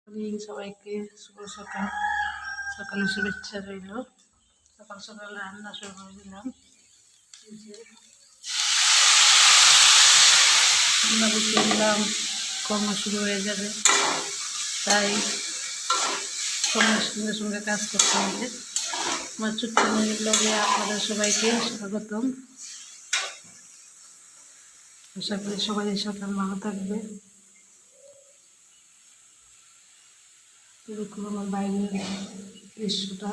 সবাইকে শুভ সকাল। সকালে শুভেচ্ছা রইল। সকাল সকাল রান্না শুরু করে দিলাম। রান্না বসিয়ে দিলাম, কর্ম শুরু হয়ে যাবে, তাই সময়ের সঙ্গে সঙ্গে কাজ করতে হবে। আমার ছোট্ট ব্লগে আপনাদের সবাইকে স্বাগতম। আশা করি সবাই সকাল ভালো থাকবে। দেখুন আমার বাইরের দৃশ্যটা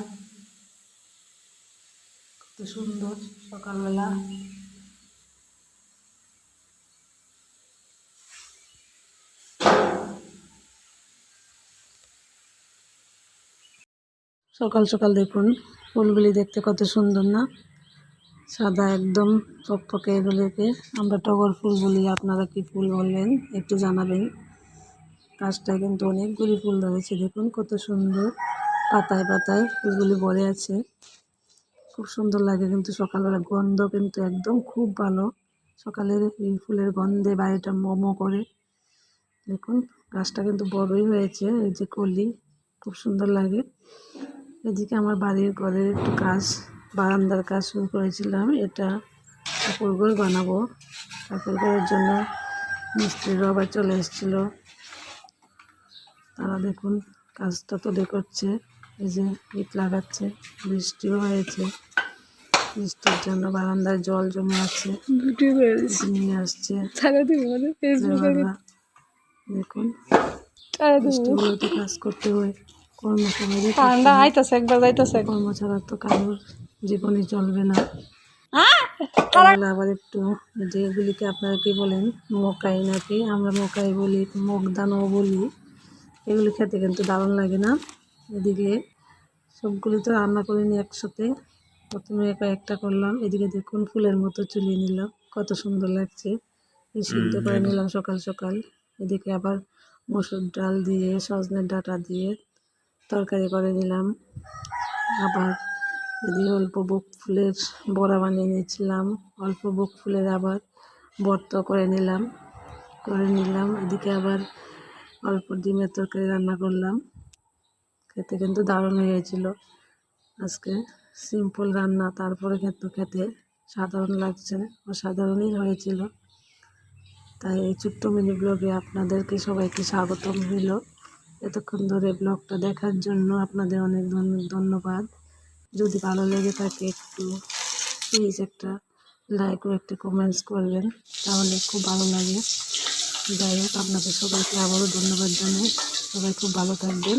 কত সুন্দর সকালবেলা। সকাল সকাল দেখুন ফুলগুলি দেখতে কত সুন্দর না, সাদা একদম চকচকে। এগুলোকে আমরা টগর ফুল বলি, আপনারা কি ফুল বললেন একটু জানাবেন। গাছটায় কিন্তু অনেকগুলি ফুল ধরেছে, দেখুন কত সুন্দর, পাতায় পাতায় ফুলগুলি ভরে আছে। খুব সুন্দর লাগে কিন্তু সকালবেলা, গন্ধ কিন্তু একদম খুব ভালো। সকালের এই ফুলের গন্ধে বাড়িটা মোমো করে। দেখুন গাছটা কিন্তু বড়ই হয়েছে, এই যে কলি, খুব সুন্দর লাগে। এদিকে আমার বাড়ির ঘরের একটু কাজ, বারান্দার কাজ শুরু করেছিলাম। এটা ঠাকুর ঘর বানাবো, ঠাকুর ঘরের জন্য মিস্ত্রিরা আবার চলে এসেছিলো। তারা দেখুন কাজটা তো করছে, এই যে ইট লাগাচ্ছে। বৃষ্টিও হয়েছে, বৃষ্টির জন্য বারান্দায় জল জমে আছে, নিয়ে আসছে। দেখুন বৃষ্টিগুলোতে কাজ করতে হয়, কর্ম ছাড়া তো কারোর জীবনে চলবে না। তাহলে আবার একটু যেগুলিকে আপনারা কি বলেন, মকাই নাকি, আমরা মকাই বলি, মুগ দানাও বলি। এগুলি খেতে কিন্তু দারুণ লাগে না। এদিকে সবগুলি তো রান্না করিনি একসাথে, প্রথমে কয়েকটা করলাম। এদিকে দেখুন ফুলের মতো চুলিয়ে নিলাম, কত সুন্দর লাগছে। সিদ্ধ করে নিলাম সকাল সকাল। এদিকে আবার মসুর ডাল দিয়ে, সজনের ডাঁটা দিয়ে তরকারি করে নিলাম। আবার এদিকে অল্প বক ফুলের বড়া বানিয়ে নিয়েছিলাম, অল্প বক ফুলের আবার ভর্ত করে নিলাম। এদিকে আবার অল্প ডিমের তরকারি রান্না করলাম। খেতে কিন্তু দারুণ হয়েছিল। আজকে সিম্পল রান্না, তারপরে খেতে সাধারণ লাগছে, অসাধারণই হয়েছিল। তাই এই ছোট্ট মিনি ব্লগে আপনাদেরকে সবাইকে স্বাগতম হইল। এতক্ষণ ধরে ব্লগটা দেখার জন্য আপনাদের অনেক ধন্যবাদ। যদি ভালো লেগে থাকে একটু প্লিজ একটা লাইক ও একটা কমেন্টস করবেন, তাহলে খুব ভালো লাগে। যাই হোক, আপনাদের সবাইকে আবারও ধন্যবাদ জানাই। সবাই খুব ভালো থাকবেন।